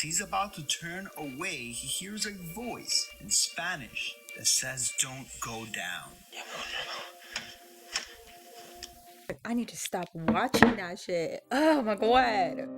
He's about to turn away. He hears a voice in Spanish that says, "Don't go down." I need to stop watching that shit. Oh my god.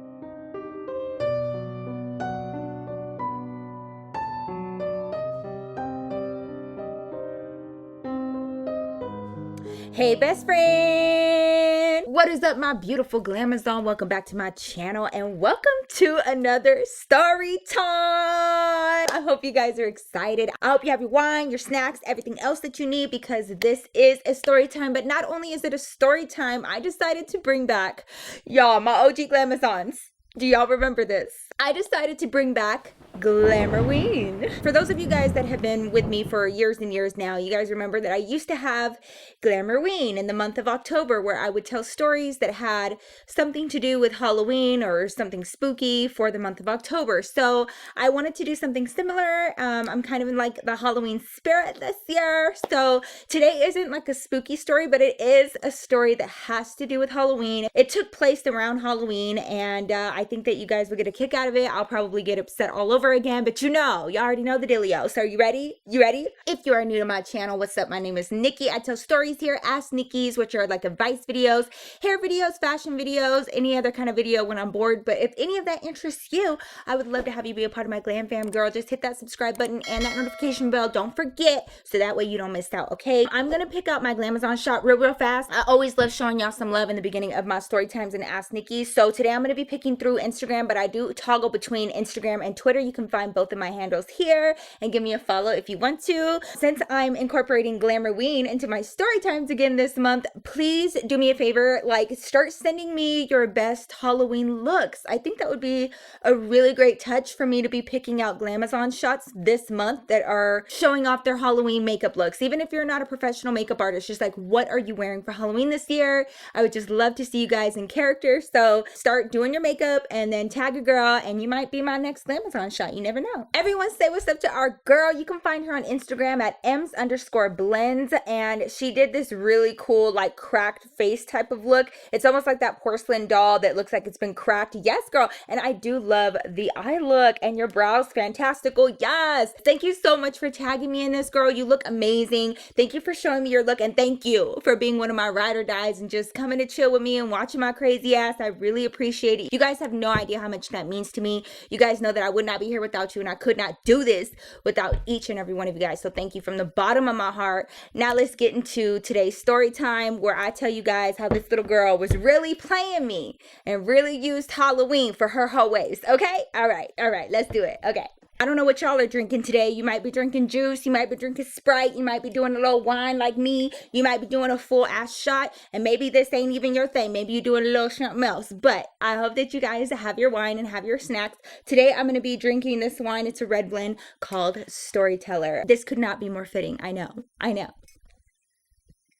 Hey best friend, what is up my beautiful Glamazon? Welcome back to my channel and welcome to another story time. I hope you guys are excited. I hope you have your wine, your snacks, everything else that you need, because this is a story time. But not only is it a story time, I decided to bring back y'all, my OG Glamazons. Do y'all remember this? I decided to bring back Glamourween. For those of you guys that have been with me for years and years now, you guys remember that I used to have Glamourween in the month of October, where I would tell stories that had something to do with Halloween or something spooky for the month of October. So I wanted to do something similar. I'm kind of in like the Halloween spirit this year. So today isn't like a spooky story, but it is a story that has to do with Halloween. It took place around Halloween, and I think that you guys will get a kick out of it. I'll probably get upset all over again, but you already know the dealio. So are you ready? You ready? If you are new to my channel, what's up? My name is Nikki. I tell stories here, Ask Nikki's, which are like advice videos, hair videos, fashion videos, any other kind of video when I'm bored. But if any of that interests you, I would love to have you be a part of my glam fam, girl. Just hit that subscribe button and that notification bell. Don't forget, so that way you don't miss out, okay? I'm gonna pick out my Glamazon shot real fast. I always love showing y'all some love in the beginning of my story times and Ask Nikki. So today I'm gonna be picking through Instagram, but I do toggle between Instagram and Twitter. You can find both of my handles here and give me a follow if you want to. Since I'm incorporating Glamourween into my story times again this month, please do me a favor, like start sending me your best Halloween looks. I think that would be a really great touch for me to be picking out Glamazon shots this month that are showing off their Halloween makeup looks. Even if you're not a professional makeup artist, just like, what are you wearing for Halloween this year? I would just love to see you guys in character. So start doing your makeup and then tag a girl and you might be my next Glamazon shot. You never know. Everyone say what's up to our girl. You can find her on Instagram at ems_blends, and she did this really cool like cracked face type of look. It's almost like that porcelain doll that looks like it's been cracked. Yes, girl. And I do love the eye look, and your brows fantastical. Yes. Thank you so much for tagging me in this, girl. You look amazing. Thank you for showing me your look, and thank you for being one of my ride or dies and just coming to chill with me and watching my crazy ass. I really appreciate it. You guys have no idea how much that means to me. You guys know that I would not be here without you, and I could not do this without each and every one of you guys. So thank you from the bottom of my heart. Now let's get into today's story time, where I tell you guys how this little girl was really playing me and really used Halloween for her whole ways. Okay? All right, let's do it. Okay. I don't know what y'all are drinking today. You might be drinking juice. You might be drinking Sprite. You might be doing a little wine like me. You might be doing a full ass shot. And maybe this ain't even your thing. Maybe you're doing a little something else. But I hope that you guys have your wine and have your snacks. Today I'm going to be drinking this wine. It's a red blend called Storyteller. This could not be more fitting. I know.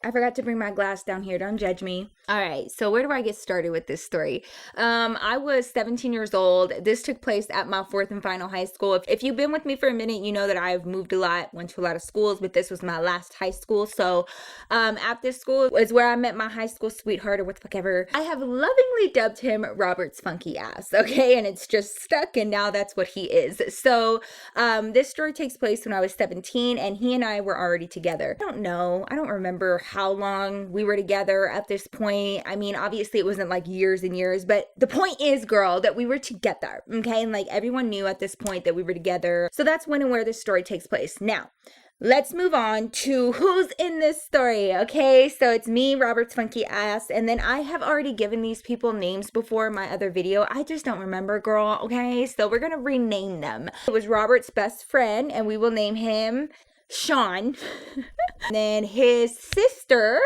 I forgot to bring my glass down here. Don't judge me. All right. So where do I get started with this story? I was 17 years old. This took place at my fourth and final high school. If you've been with me for a minute, you know that I've moved a lot, went to a lot of schools, but this was my last high school. So at this school is where I met my high school sweetheart, or whatever. I have lovingly dubbed him Robert's funky ass. Okay. And it's just stuck. And now that's what he is. So this story takes place when I was 17, and he and I were already together. I don't remember how long we were together at this point. I mean, obviously it wasn't like years and years, but the point is, girl, that we were together, okay? And like everyone knew at this point that we were together. So that's when and where this story takes place. Now, let's move on to who's in this story, okay? So it's me, Robert's funky ass, and then I have already given these people names before in my other video. I just don't remember, girl, okay? So we're gonna rename them. It was Robert's best friend, and we will name him Sean. And then his sister,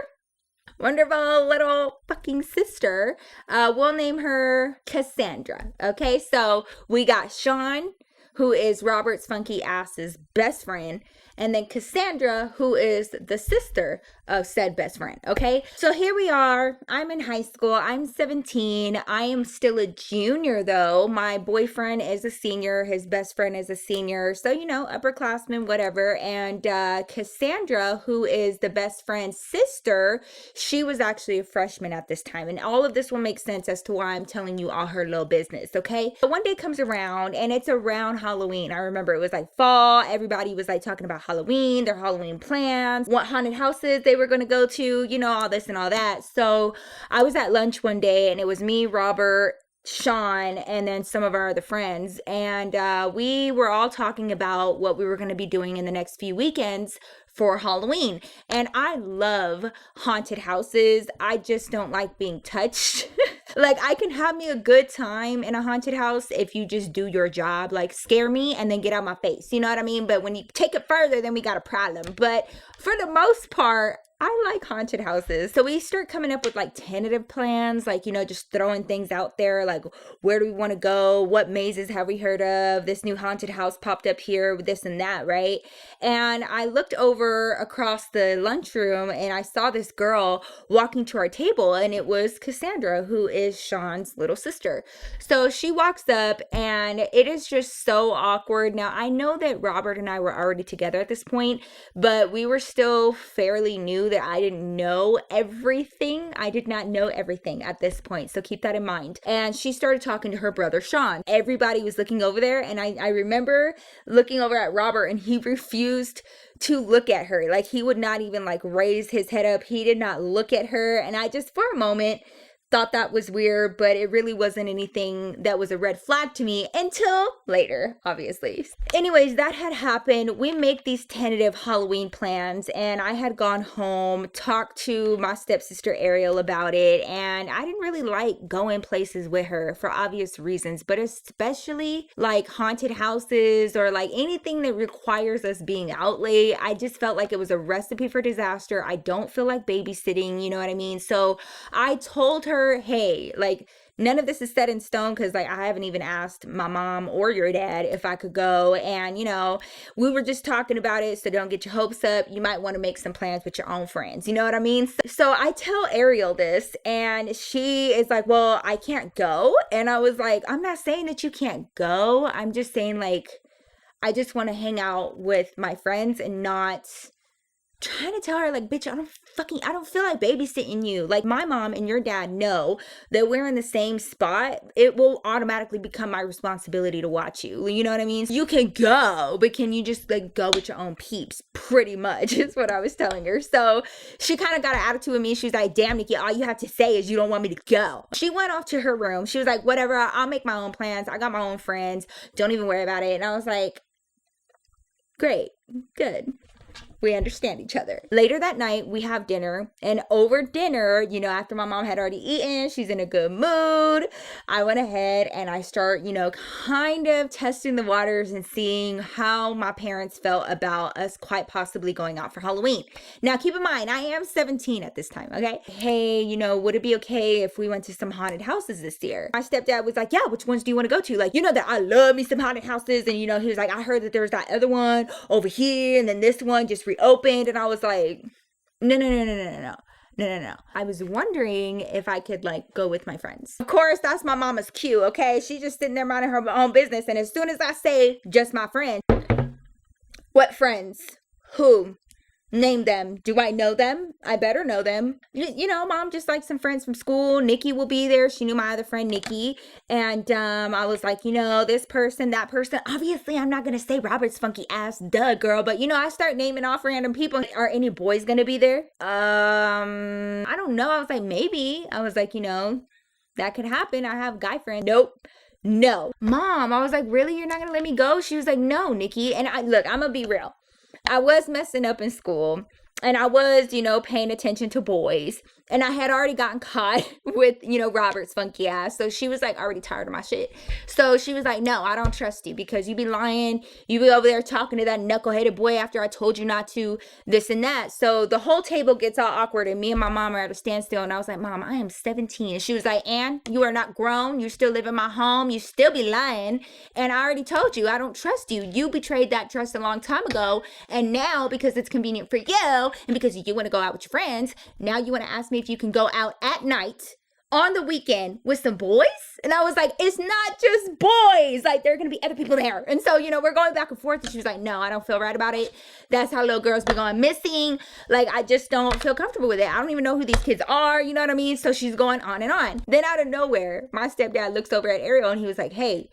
wonderful little fucking sister, we'll name her Cassandra. Okay, so we got Sean, who is Robert's funky ass's best friend, and then Cassandra, who is the sister of said best friend. Okay, so here we are. I'm in high school. I'm 17. I am still a junior though. My boyfriend is a senior. His best friend is a senior. So, you know, upperclassmen, whatever. And Cassandra, who is the best friend's sister, she was actually a freshman at this time. And all of this will make sense as to why I'm telling you all her little business. Okay, so one day comes around and it's around Halloween. I remember it was like fall. Everybody was like talking about Halloween, their Halloween plans, what haunted houses they were going to go to, you know, all this and all that. So I was at lunch one day and it was me, Robert, Sean, and then some of our other friends, and we were all talking about what we were going to be doing in the next few weekends for Halloween. And I love haunted houses. I just don't like being touched. Like, I can have me a good time in a haunted house if you just do your job, like scare me and then get out my face, you know what I mean? But when you take it further, then we got a problem. But for the most part, I like haunted houses. So we start coming up with like tentative plans, like, you know, just throwing things out there, like, where do we want to go? What mazes have we heard of? This new haunted house popped up here with this and that, right? And I looked over across the lunchroom and I saw this girl walking to our table, and it was Cassandra, who is Sean's little sister. So she walks up and it is just so awkward. Now, I know that Robert and I were already together at this point, but we were still fairly new, that I didn't know everything. I did not know everything at this point. So keep that in mind. And she started talking to her brother, Sean. Everybody was looking over there. And I remember looking over at Robert, and he refused to look at her. Like, he would not even like raise his head up. He did not look at her. And I just, for a moment, thought that was weird, but it really wasn't anything that was a red flag to me until later, obviously. Anyways, that had happened. We make these tentative Halloween plans, and I had gone home, talked to my stepsister Ariel about it, and I didn't really like going places with her for obvious reasons, but especially like haunted houses or like anything that requires us being out late. I just felt like it was a recipe for disaster. I don't feel like babysitting, you know what I mean? So I told her, hey, like, none of this is set in stone, because like I haven't even asked my mom or your dad if I could go, and you know, we were just talking about it, so don't get your hopes up. You might want to make some plans with your own friends, you know what I mean? So I tell Ariel this, and she is like, well, I can't go. And I was like, I'm not saying that you can't go. I'm just saying, like, I just want to hang out with my friends and not trying to tell her, like, bitch, I don't feel like babysitting you. Like, my mom and your dad know that we're in the same spot. It will automatically become my responsibility to watch you. You know what I mean? You can go, but can you just like go with your own peeps? Pretty much is what I was telling her. So she kind of got an attitude with me. She was like, damn, Nikki, all you have to say is you don't want me to go. She went off to her room. She was like, whatever, I'll make my own plans. I got my own friends. Don't even worry about it. And I was like, great, good. We understand each other. Later that night, we have dinner, and over dinner, you know, after my mom had already eaten, she's in a good mood, I went ahead and I start, you know, kind of testing the waters and seeing how my parents felt about us quite possibly going out for Halloween. Now, keep in mind, I am 17 at this time, okay? Hey, you know, would it be okay if we went to some haunted houses this year? My stepdad was like, yeah, which ones do you want to go to? Like, you know that I love me some haunted houses, and you know, he was like, I heard that there was that other one over here, and then this one just reopened. And I was like, no. I was wondering if I could like go with my friends. Of course, that's my mama's cue, okay? She's just sitting there minding her own business. And as soon as I say just my friends, what friends? Who? Name them. Do I know them? I better know them. You know, mom just like some friends from school. Nikki will be there. She knew my other friend, Nikki. And I was like, you know, this person, that person. Obviously, I'm not going to say Robert's funky ass, duh, girl. But, you know, I start naming off random people. Are any boys going to be there? I don't know. I was like, maybe. I was like, you know, that could happen. I have guy friends. Nope. No. Mom, I was like, really? You're not going to let me go? She was like, no, Nikki. And look, I'm going to be real. I was messing up in school, and I was, you know, paying attention to boys. And I had already gotten caught with, Robert's funky ass. So she was like already tired of my shit. So she was like, no, I don't trust you because you be lying. You be over there talking to that knuckleheaded boy after I told you not to, this and that. So the whole table gets all awkward and me and my mom are at a standstill. And I was like, Mom, I am 17. And she was like, Ann, you are not grown. You still live in my home. You still be lying. And I already told you, I don't trust you. You betrayed that trust a long time ago. And now because it's convenient for you and because you want to go out with your friends, now you want to ask me if you can go out at night on the weekend with some boys. And I was like, it's not just boys. Like, there are going to be other people there. And so, we're going back and forth. And she was like, no, I don't feel right about it. That's how little girls be going missing. Like, I just don't feel comfortable with it. I don't even know who these kids are. You know what I mean? So she's going on and on. Then out of nowhere, my stepdad looks over at Ariel and he was like, hey,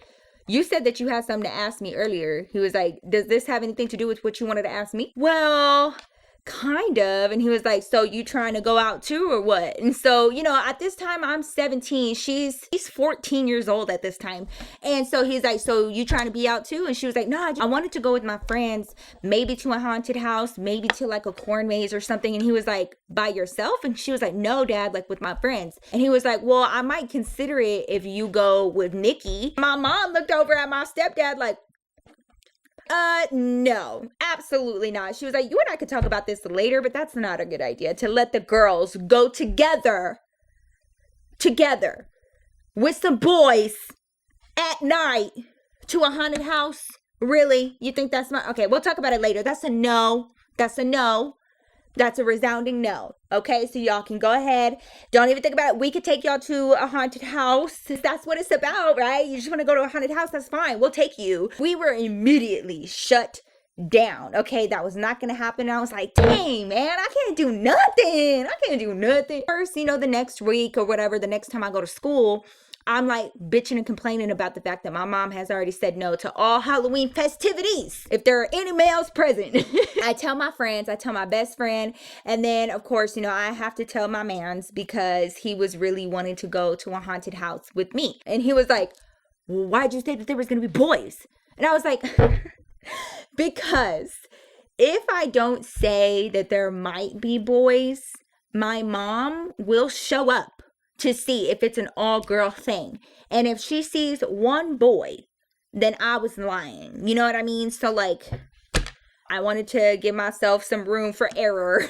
you said that you had something to ask me earlier. He was like, does this have anything to do with what you wanted to ask me? Well, kind of. And he was like, so you trying to go out too or what? And so, at this time I'm 17. He's 14 years old at this time. And so he's like, so you trying to be out too? And she was like, no, I wanted to go with my friends, maybe to a haunted house, maybe to like a corn maze or something. And he was like, by yourself? And she was like, no, Dad, like with my friends. And he was like, well, I might consider it if you go with Nikki. My mom looked over at my stepdad like, no, absolutely not. She was like, you and I could talk about this later, but that's not a good idea to let the girls go together with some boys at night to a haunted house. Really? You think that's not? Okay, we'll talk about it later. That's a no. That's a no. That's a resounding no. Okay, so y'all can go ahead. Don't even think about it. We could take y'all to a haunted house. That's what it's about, right? You just want to go to a haunted house? That's fine. We'll take you. We were immediately shut down. Okay, that was not going to happen. I was like, dang, man, I can't do nothing. First, the next week or whatever, the next time I go to school, I'm like bitching and complaining about the fact that my mom has already said no to all Halloween festivities if there are any males present. I tell my friends, I tell my best friend, and then of course, I have to tell my mans because he was really wanting to go to a haunted house with me. And he was like, well, why'd you say that there was going to be boys? And I was like, because if I don't say that there might be boys, my mom will show up to see if it's an all-girl thing. And if she sees one boy, then I was lying. You know what I mean? So, like, I wanted to give myself some room for error.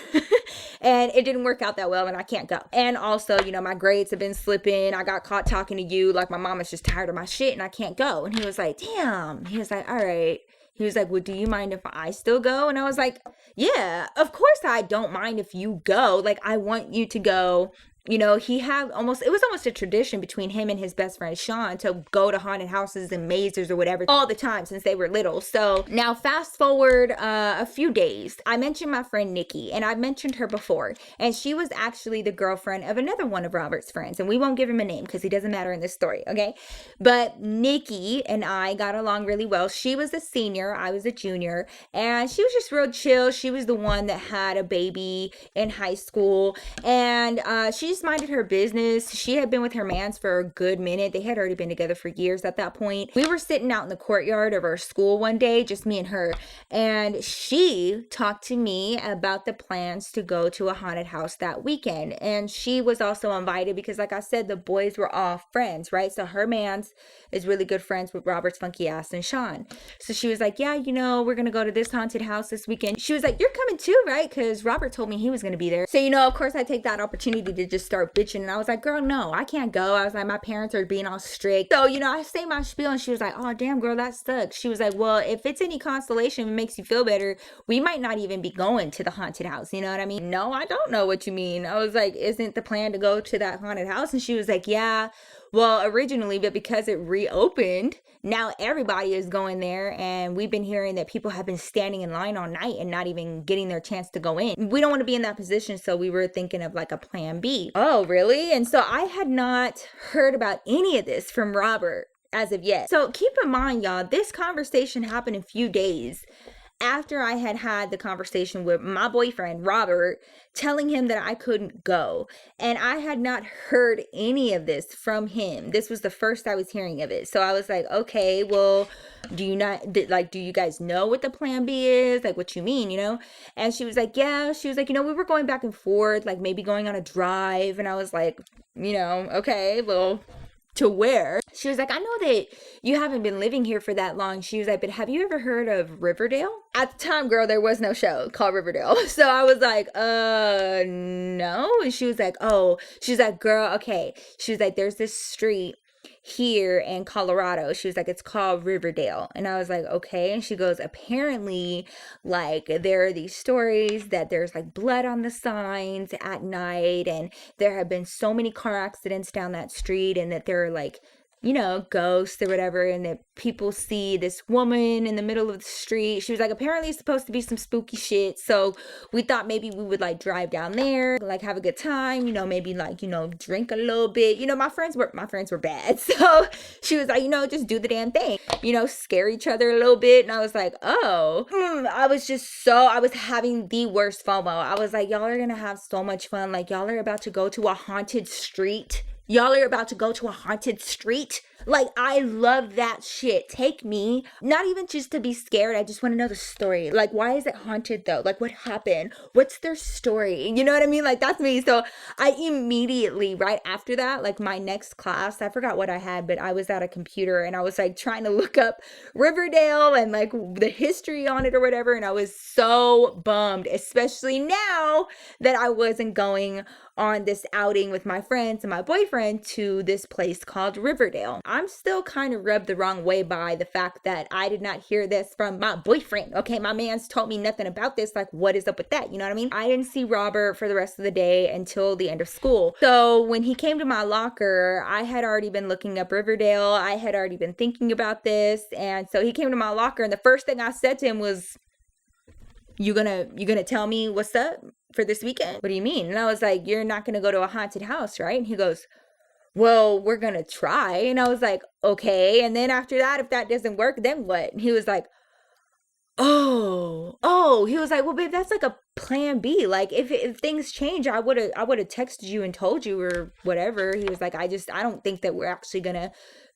And it didn't work out that well, and I can't go. And also, my grades have been slipping. I got caught talking to you. Like, my mom is just tired of my shit, and I can't go. And he was like, damn. He was like, all right. He was like, well, do you mind if I still go? And I was like, yeah, of course I don't mind if you go. Like, I want you to go. It was almost a tradition between him and his best friend Sean to go to haunted houses and mazes or whatever all the time since they were little. So now fast forward a few days, I mentioned my friend Nikki, and I've mentioned her before, and she was actually the girlfriend of another one of Robert's friends, and we won't give him a name because he doesn't matter in this story, okay? But Nikki and I got along really well. She was a senior, I was a junior, and she was just real chill. She was the one that had a baby in high school, and she just minded her business. She had been with her mans for a good minute. They had already been together for years at that point. We were sitting out in the courtyard of our school one day, just me and her, and she talked to me about the plans to go to a haunted house that weekend. And she was also invited because, like I said, the boys were all friends, right? So her mans is really good friends with Robert's funky ass and Sean. So she was like, yeah, we're going to go to this haunted house this weekend. She was like, you're coming too, right? Because Robert told me he was going to be there. So, of course, I take that opportunity to just start bitching. And I was like, girl, no, I can't go. I was like, my parents are being all strict. So, I say my spiel and she was like, oh, damn, girl, that sucks. She was like, well, if it's any consolation, it makes you feel better, we might not even be going to the haunted house. You know what I mean? No, I don't know what you mean. I was like, isn't the plan to go to that haunted house? And she was like, yeah, well, originally, but because it reopened, now everybody is going there, and we've been hearing that people have been standing in line all night and not even getting their chance to go in. We don't want to be in that position, so we were thinking of like a plan B. Oh, really? And so I had not heard about any of this from Robert as of yet. So keep in mind, y'all, this conversation happened in a few days after I had had the conversation with my boyfriend, Robert, telling him that I couldn't go. And I had not heard any of this from him. This was the first I was hearing of it. So I was like, okay, well, do you guys know what the plan B is? Like, what you mean, you know? And she was like, yeah. She was like, we were going back and forth, like maybe going on a drive. And I was like, okay, well, to where? She was like, I know that you haven't been living here for that long. She was like, but have you ever heard of Riverdale? At the time, girl, there was no show called Riverdale. So I was like, no. And she was like, oh, she's like, girl, okay. She was like, there's this street here in Colorado. She was like, it's called Riverdale. And I was like, okay. And she goes, apparently, like, there are these stories that there's like blood on the signs at night, and there have been so many car accidents down that street, and that there are like, ghosts or whatever, and that people see this woman in the middle of the street. She was like, apparently it's supposed to be some spooky shit. So we thought maybe we would like drive down there, like have a good time, maybe like, drink a little bit. My friends were bad. So she was like, just do the damn thing, scare each other a little bit. And I was like, oh, I was having the worst FOMO. I was like, y'all are gonna have so much fun. Like, y'all are about to go to a haunted street. Like, I love that shit. Take me, not even just to be scared. I just want to know the story. Like, why is it haunted though? Like, what happened? What's their story? You know what I mean? Like, that's me. So I immediately, right after that, like my next class, I forgot what I had, but I was at a computer and I was like trying to look up Riverdale and like the history on it or whatever. And I was so bummed, especially now that I wasn't going on this outing with my friends and my boyfriend to this place called Riverdale. I'm still kind of rubbed the wrong way by the fact that I did not hear this from my boyfriend. Okay, my man's told me nothing about this. Like, what is up with that? You know what I mean? I didn't see Robert for the rest of the day until the end of school. So when he came to my locker, I had already been looking up Riverdale. I had already been thinking about this. And so he came to my locker, and the first thing I said to him was, you gonna tell me what's up for this weekend? What do you mean? And I was like, you're not gonna go to a haunted house, right? And he goes, well, we're gonna try. And I was like, okay. And then after that, if that doesn't work, then what? And he was like, oh, he was like, well, babe, that's like a plan B. Like, if things change, I would have texted you and told you or whatever. He was like, I don't think that we're actually gonna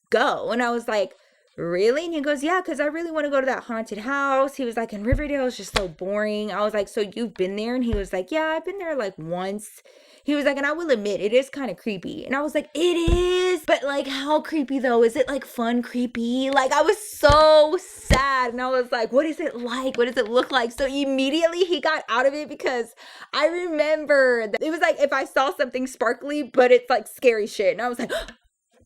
go. And I was like, really? And he goes, yeah, because I really want to go to that haunted house. He was like, and Riverdale is just so boring. I was like, so you've been there? And he was like, yeah, I've been there like once. He was like, and I will admit, it is kind of creepy. And I was like, it is, but like, how creepy though? Is it like fun creepy? Like, I was so sad. And I was like, what is it like? What does it look like? So immediately he got out of it, because I remember that it was like if I saw something sparkly, but it's like scary shit. And I was like,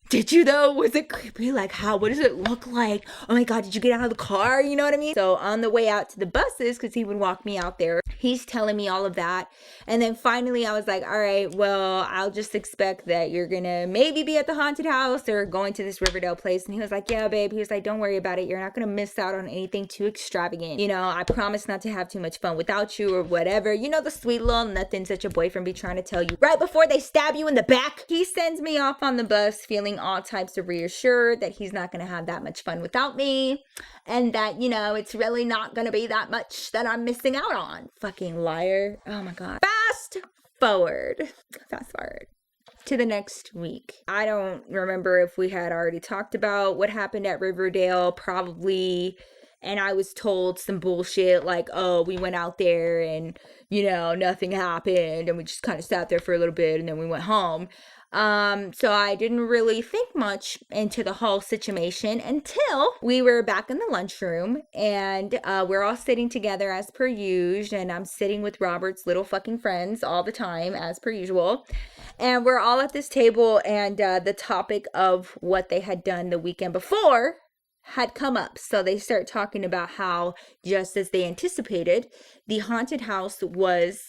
did you though? Was it creepy? Like, how? What does it look like? Oh my God, did you get out of the car? You know what I mean? So on the way out to the buses, because he would walk me out there, he's telling me all of that. And then finally I was like, all right, well, I'll just expect that you're gonna maybe be at the haunted house or going to this Riverdale place. And he was like, yeah, babe. He was like, don't worry about it. You're not gonna miss out on anything too extravagant. I promise not to have too much fun without you or whatever. The sweet little nothings that your boyfriend be trying to tell you right before they stab you in the back. He sends me off on the bus feeling all types of reassured that he's not going to have that much fun without me, and that, it's really not going to be that much that I'm missing out on. Fucking liar. Oh my God. Fast forward to the next week. I don't remember if we had already talked about what happened at Riverdale, probably. And I was told some bullshit like, oh, we went out there and, nothing happened. And we just kind of sat there for a little bit and then we went home. So I didn't really think much into the whole situation until we were back in the lunchroom, and we're all sitting together as per usual, and I'm sitting with Robert's little fucking friends all the time as per usual, and we're all at this table, and the topic of what they had done the weekend before had come up. So they start talking about how, just as they anticipated, the haunted house was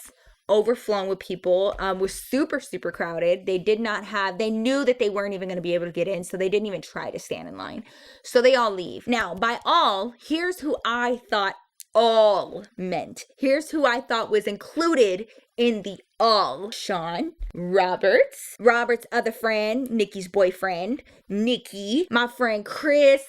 overflowing with people, was super crowded. They knew that they weren't even going to be able to get in, so they didn't even try to stand in line. So they all leave. Now, by all, here's who I thought all meant. Here's who I thought was included in the all. Sean, Robert's other friend, Nikki's boyfriend, Nikki, my friend Chris,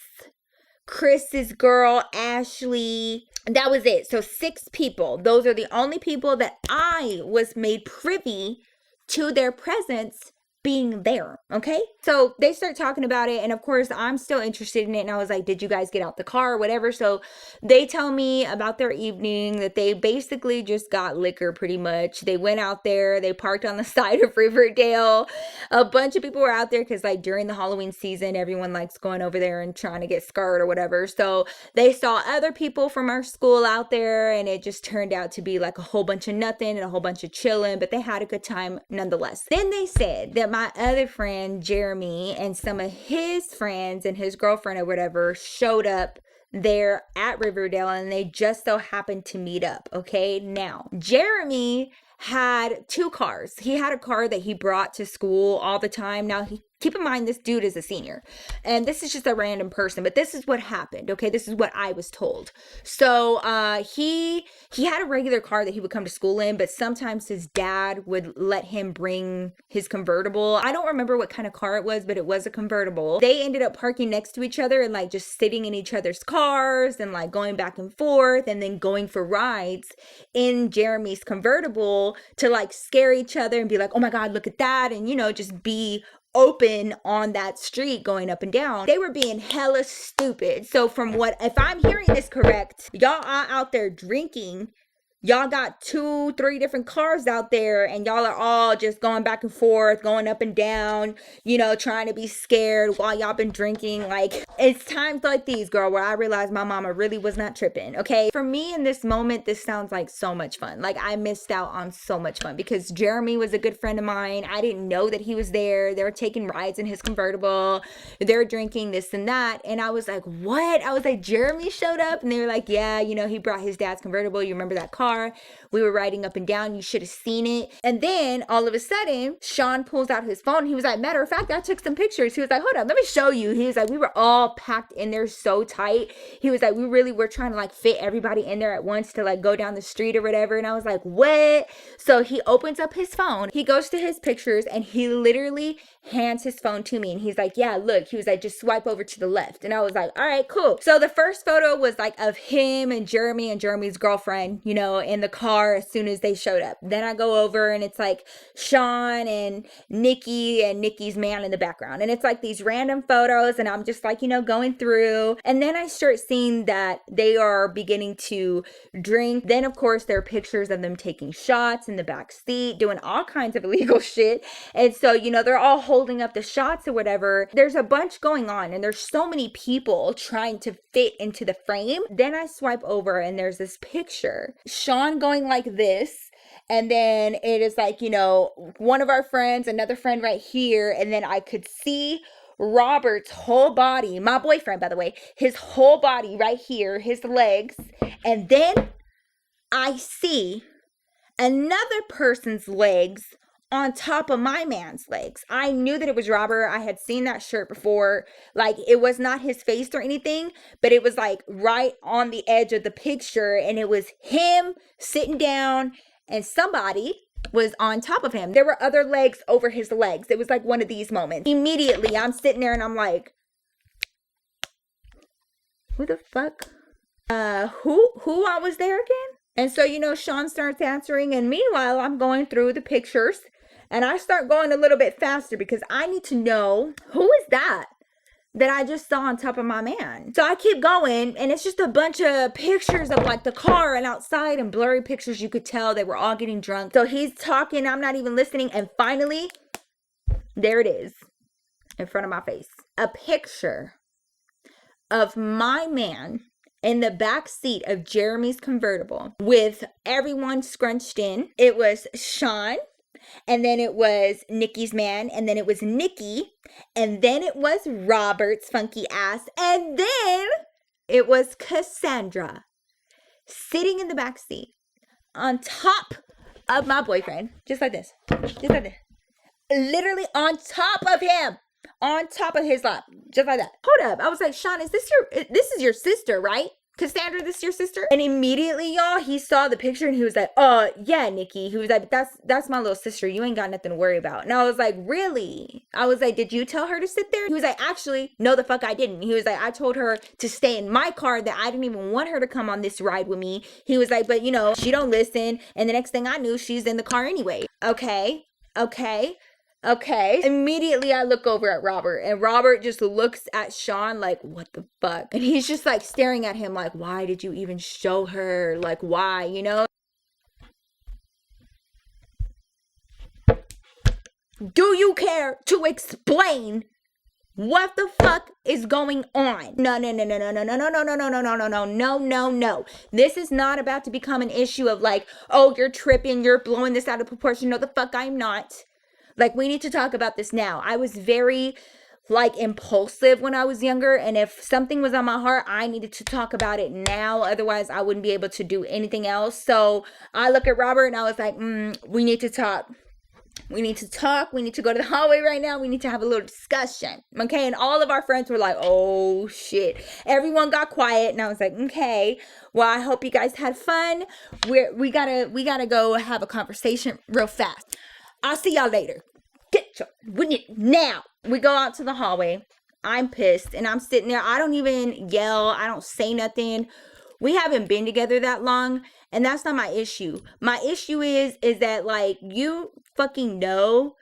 Chris's girl, Ashley. That was it. So 6 people. Those are the only people that I was made privy to their presence being there. Okay. So they start talking about it. And of course, I'm still interested in it. And I was like, did you guys get out the car or whatever? So they tell me about their evening, that they basically just got liquor pretty much. They went out there, they parked on the side of Riverdale. A bunch of people were out there because like during the Halloween season, everyone likes going over there and trying to get scared or whatever. So they saw other people from our school out there, and it just turned out to be like a whole bunch of nothing and a whole bunch of chilling, but they had a good time nonetheless. Then they said that my other friend Jeremy and some of his friends and his girlfriend or whatever showed up there at Riverdale, and they just so happened to meet up. Okay, now Jeremy had 2 cars. He had a car that he brought to school all the time. Now, keep in mind, this dude is a senior, and this is just a random person, but this is what happened. Okay, this is what I was told. So he had a regular car that he would come to school in, but sometimes his dad would let him bring his convertible. I don't remember what kind of car it was, but it was a convertible. They ended up parking next to each other and like just sitting in each other's cars and like going back and forth, and then going for rides in Jeremy's convertible to like scare each other and be like, oh my God, look at that. And, you know, just be open on that street going up and down. They were being hella stupid. So from what, if I'm hearing this correct, y'all are out there drinking. Y'all got 2, 3 different cars out there, and y'all are all just going back and forth, going up and down, you know, trying to be scared while y'all been drinking. Like, it's times like these, girl, where I realized my mama really was not tripping. Okay, for me in this moment, this sounds like so much fun. Like, I missed out on so much fun because Jeremy was a good friend of mine. I didn't know that he was there. They were taking rides in his convertible. They were drinking this and that, and I was like, what? I was like, Jeremy showed up? And they were like, yeah, you know, he brought his dad's convertible. You remember that car? We were riding up and down. You should have seen it. And then all of a sudden, Sean pulls out his phone. He was like, matter of fact, I took some pictures. He was like, hold up, let me show you. He was like, we were all packed in there so tight. He was like, we really were trying to like fit everybody in there at once to like go down the street or whatever. And I was like, what? So he opens up his phone. He goes to his pictures and he literally hands his phone to me. And he's like, yeah, look. He was like, just swipe over to the left. And I was like, all right, cool. So the first photo was like of him and Jeremy's girlfriend, you know, in the car as soon as they showed up. Then I go over and it's like Sean and Nikki and Nikki's man in the background. And it's like these random photos, and I'm just like, you know, going through. And then I start seeing that they are beginning to drink. Then of course there are pictures of them taking shots in the back seat, doing all kinds of illegal shit. And so, you know, they're all holding up the shots or whatever. There's a bunch going on, and there's so many people trying to fit into the frame. Then I swipe over and there's this picture. Sean going like this, and then it is like, you know, one of our friends, another friend right here, and then I could see Robert's whole body, my boyfriend, by the way, his whole body right here, his legs, and then I see another person's legs on top of my man's legs. I knew that it was Robert. I had seen that shirt before. Like, it was not his face or anything, but it was like right on the edge of the picture, and it was him sitting down and somebody was on top of him. There were other legs over his legs. It was like one of these moments. Immediately, I'm sitting there and I'm like, who the fuck? Who I was there again? And so, you know, Sean starts answering, and meanwhile, I'm going through the pictures. And I start going a little bit faster because I need to know, who is that I just saw on top of my man? So I keep going, and it's just a bunch of pictures of like the car and outside and blurry pictures. You could tell they were all getting drunk. So he's talking, I'm not even listening. And finally, there it is in front of my face. A picture of my man in the back seat of Jeremy's convertible with everyone scrunched in. It was Sean. And then it was Nikki's man, and then it was Nikki, and then it was Robert's funky ass, and then it was Cassandra sitting in the back seat on top of my boyfriend, just like this, literally on top of him, on top of his lap, just like that. Hold up, I was like, Sean, this is your sister, right? Cassandra, this your sister? And immediately, y'all, he saw the picture and he was like, yeah, Nikki. He was like, that's my little sister. You ain't got nothing to worry about. And I was like, really? I was like, did you tell her to sit there? He was like, actually, no, the fuck I didn't. He was like, I told her to stay in my car, that I didn't even want her to come on this ride with me. He was like, but she don't listen. And the next thing I knew, she's in the car anyway. Okay. Immediately I look over at Robert, and Robert just looks at Sean like, what the fuck? And he's just like staring at him like, why did you even show her? Like, why, Do you care to explain what the fuck is going on? No. This is not about to become an issue of like, oh, you're tripping, you're blowing this out of proportion. No, the fuck I'm not. Like, we need to talk about this now. I was very, like, impulsive when I was younger. And if something was on my heart, I needed to talk about it now. Otherwise, I wouldn't be able to do anything else. So I look at Robert and I was like, we need to talk. We need to talk. We need to go to the hallway right now. We need to have a little discussion. Okay. And all of our friends were like, oh, shit. Everyone got quiet. And I was like, okay, well, I hope you guys had fun. We gotta go have a conversation real fast. I'll see y'all later. Now we go out to the hallway. I'm pissed and I'm sitting there. I don't even yell. I don't say nothing. We haven't been together that long, and that's not my issue. My issue is that, like, you fucking know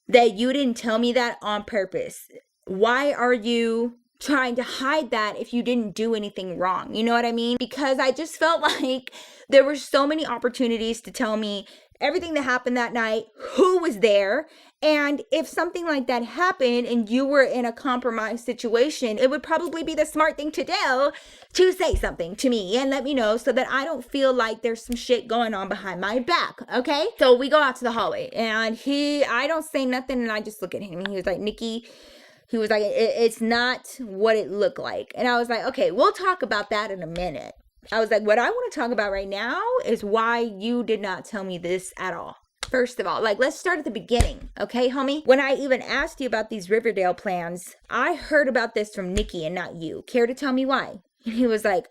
that you didn't tell me that on purpose. Why are you trying to hide that if you didn't do anything wrong? You know what I mean? Because I just felt like there were so many opportunities to tell me everything that happened that night, who was there, and if something like that happened and you were in a compromised situation, it would probably be the smart thing to do to say something to me and let me know so that I don't feel like there's some shit going on behind my back, okay? So we go out to the hallway and I don't say nothing and I just look at him and he was like, Nikki, he was like, it's not what it looked like. And I was like, okay, we'll talk about that in a minute. I was like, what I want to talk about right now is why you did not tell me this at all. First of all, like, let's start at the beginning, okay, homie? When I even asked you about these Riverdale plans, I heard about this from Nikki and not you. Care to tell me why? And he was like,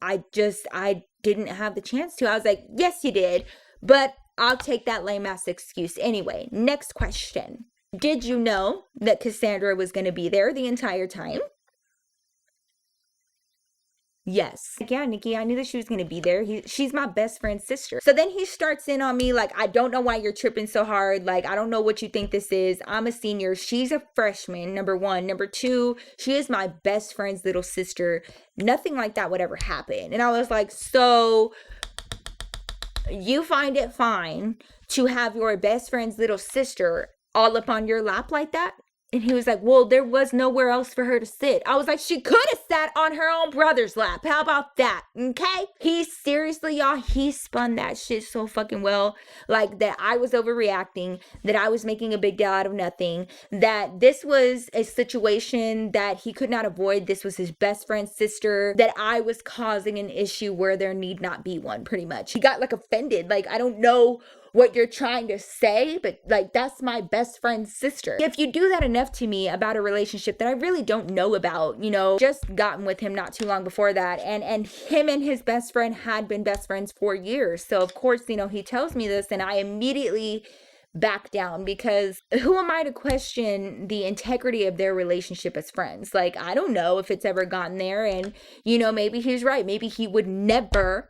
I didn't have the chance to. I was like, yes, you did, but I'll take that lame ass excuse anyway. Next question. Did you know that Cassandra was going to be there the entire time? Yes. Yeah, Nikki, I knew that she was going to be there. She's my best friend's sister. So then he starts in on me like, I don't know why you're tripping so hard. Like, I don't know what you think this is. I'm a senior. She's a freshman, number one. Number two, she is my best friend's little sister. Nothing like that would ever happen. And I was like, so you find it fine to have your best friend's little sister all up on your lap like that? And he was like, well, there was nowhere else for her to sit. I was like, she could have sat on her own brother's lap. How about that? Okay? He seriously, y'all, he spun that shit so fucking well. Like, that I was overreacting, that I was making a big deal out of nothing, that this was a situation that he could not avoid. This was his best friend's sister, that I was causing an issue where there need not be one, pretty much. He got like offended. Like, I don't know what you're trying to say, but like, that's my best friend's sister. If you do that enough to me about a relationship that I really don't know about, just gotten with him not too long before that, and him and his best friend had been best friends for years. So of course, he tells me this and I immediately back down, because who am I to question the integrity of their relationship as friends? Like, I don't know if it's ever gotten there, and maybe he's right. Maybe he would never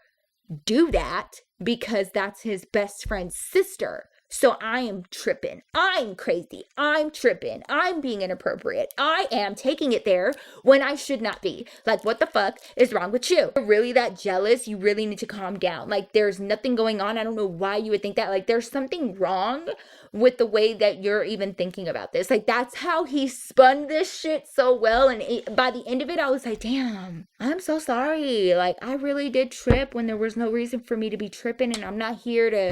do that because that's his best friend's sister. So I am tripping. I'm crazy. I'm tripping. I'm being inappropriate. I am taking it there when I should not be. Like, what the fuck is wrong with you? You're really that jealous? You really need to calm down. Like, there's nothing going on. I don't know why you would think that. Like, there's something wrong with the way that you're even thinking about this. Like, that's how he spun this shit so well. And by the end of it, I was like, damn, I'm so sorry. Like, I really did trip when there was no reason for me to be tripping. And I'm not here to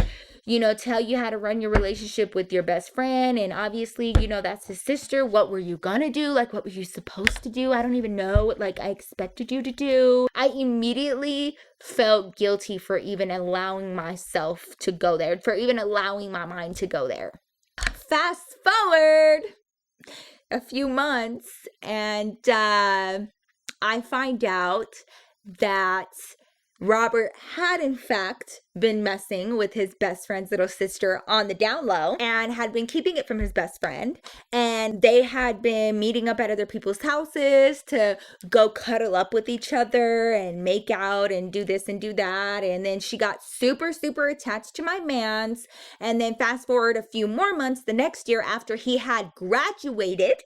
tell you how to run your relationship with your best friend. And obviously, that's his sister. What were you gonna do? Like, what were you supposed to do? I don't even know what, like, I expected you to do. I immediately felt guilty for even allowing myself to go there, for even allowing my mind to go there. Fast forward a few months, and I find out that Robert had in fact been messing with his best friend's little sister on the down low and had been keeping it from his best friend. And they had been meeting up at other people's houses to go cuddle up with each other and make out and do this and do that. And then she got super, super attached to my man's. And then fast forward a few more months, the next year after he had graduated,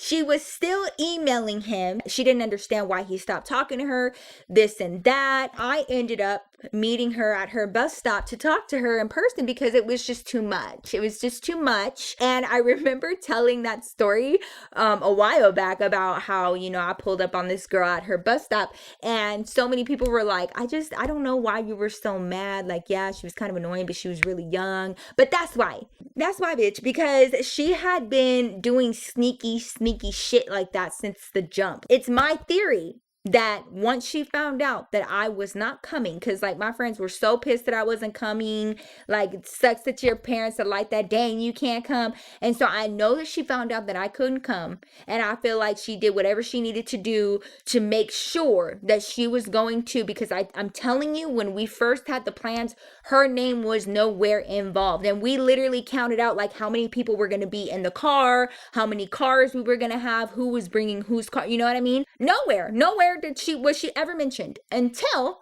she was still emailing him. She didn't understand why he stopped talking to her, this and that. I ended up meeting her at her bus stop to talk to her in person because it was just too much. It was just too much. And I remember telling that story a while back about how, you know, I pulled up on this girl at her bus stop and so many people were like, I don't know why you were so mad. Like, yeah, she was kind of annoying, but she was really young. But that's why, bitch, because she had been doing sneaky shit like that since the jump. It's my theory that once she found out that I was not coming, because like my friends were so pissed that I wasn't coming, like it sucks that your parents are like that, dang, you can't come. And so I know that she found out that I couldn't come, and I feel like she did whatever she needed to do to make sure that she was going to, because I'm telling you, when we first had the plans, her name was nowhere involved, and we literally counted out like how many people were going to be in the car, how many cars we were going to have, who was bringing whose car, you know what I mean? Nowhere was she ever mentioned until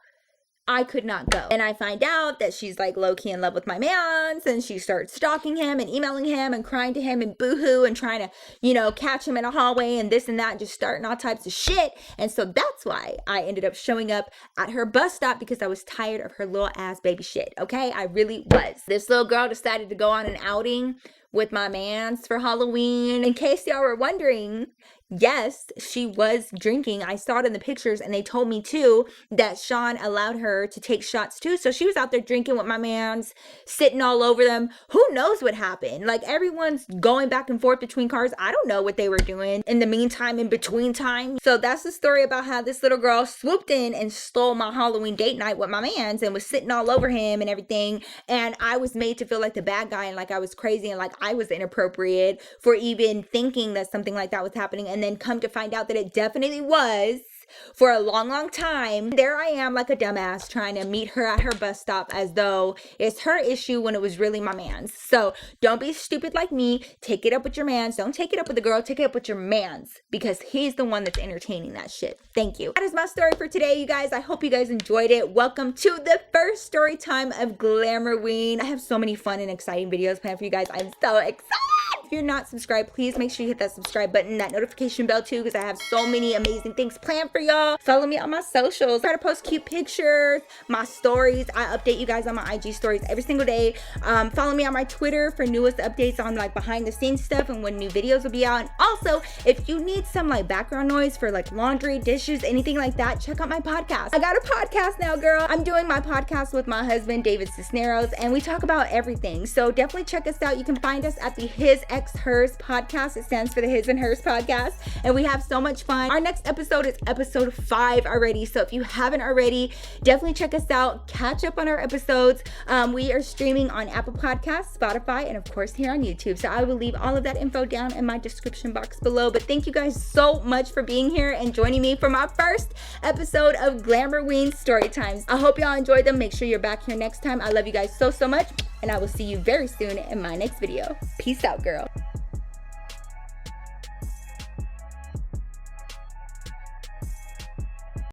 I could not go. And I find out that she's like low-key in love with my mans, and she starts stalking him and emailing him and crying to him and boohoo and trying to, you know, catch him in a hallway and this and that, just starting all types of shit. And so that's why I ended up showing up at her bus stop, because I was tired of her little ass baby shit. Okay, I really was. This little girl decided to go on an outing with my mans for Halloween. In case y'all were wondering, yes, she was drinking. I saw it in the pictures, and they told me too that Sean allowed her to take shots too. So she was out there drinking with my mans, sitting all over them. Who knows what happened? Like, everyone's going back and forth between cars. I don't know what they were doing in the meantime, in between time. So that's the story about how this little girl swooped in and stole my Halloween date night with my mans and was sitting all over him and everything. And I was made to feel like the bad guy and like I was crazy and like I was inappropriate for even thinking that something like that was happening. And then come to find out that it definitely was. For a long time, there I am like a dumbass trying to meet her at her bus stop as though it's her issue when it was really my man's. So don't be stupid like me. Take it up with your mans. Don't take it up with the girl. Take it up with your mans, because he's the one that's entertaining that shit. Thank you. That is my story for today, you guys. I hope you guys enjoyed it. Welcome to the first story time of Glamourween. I have so many fun and exciting videos planned for you guys. I'm so excited. If you're not subscribed, please make sure you hit that subscribe button, that notification bell too, because I have so many amazing things planned for y'all. Follow me on my socials. I try to post cute pictures, my stories. I update you guys on my IG stories every single day. Follow me on my Twitter for newest updates on like behind the scenes stuff and when new videos will be out. And also, if you need some like background noise for like laundry, dishes, anything like that, check out my podcast. I got a podcast now, girl. I'm doing my podcast with my husband, David Cisneros, and we talk about everything. So definitely check us out. You can find us at the His X Hers podcast. It stands for the His and Hers podcast, and we have so much fun. Our next episode is episode 5 already, so if you haven't already, definitely check us out. Catch up on our episodes. We are streaming on Apple Podcasts, Spotify, and of course here on YouTube. So I will leave all of that info down in my description box below. But thank you guys so much for being here and joining me for my first episode of Glamourween Story Times. I hope y'all enjoyed them. Make sure you're back here next time. I love you guys so much, and I will see you very soon in my next video. Peace out, girl.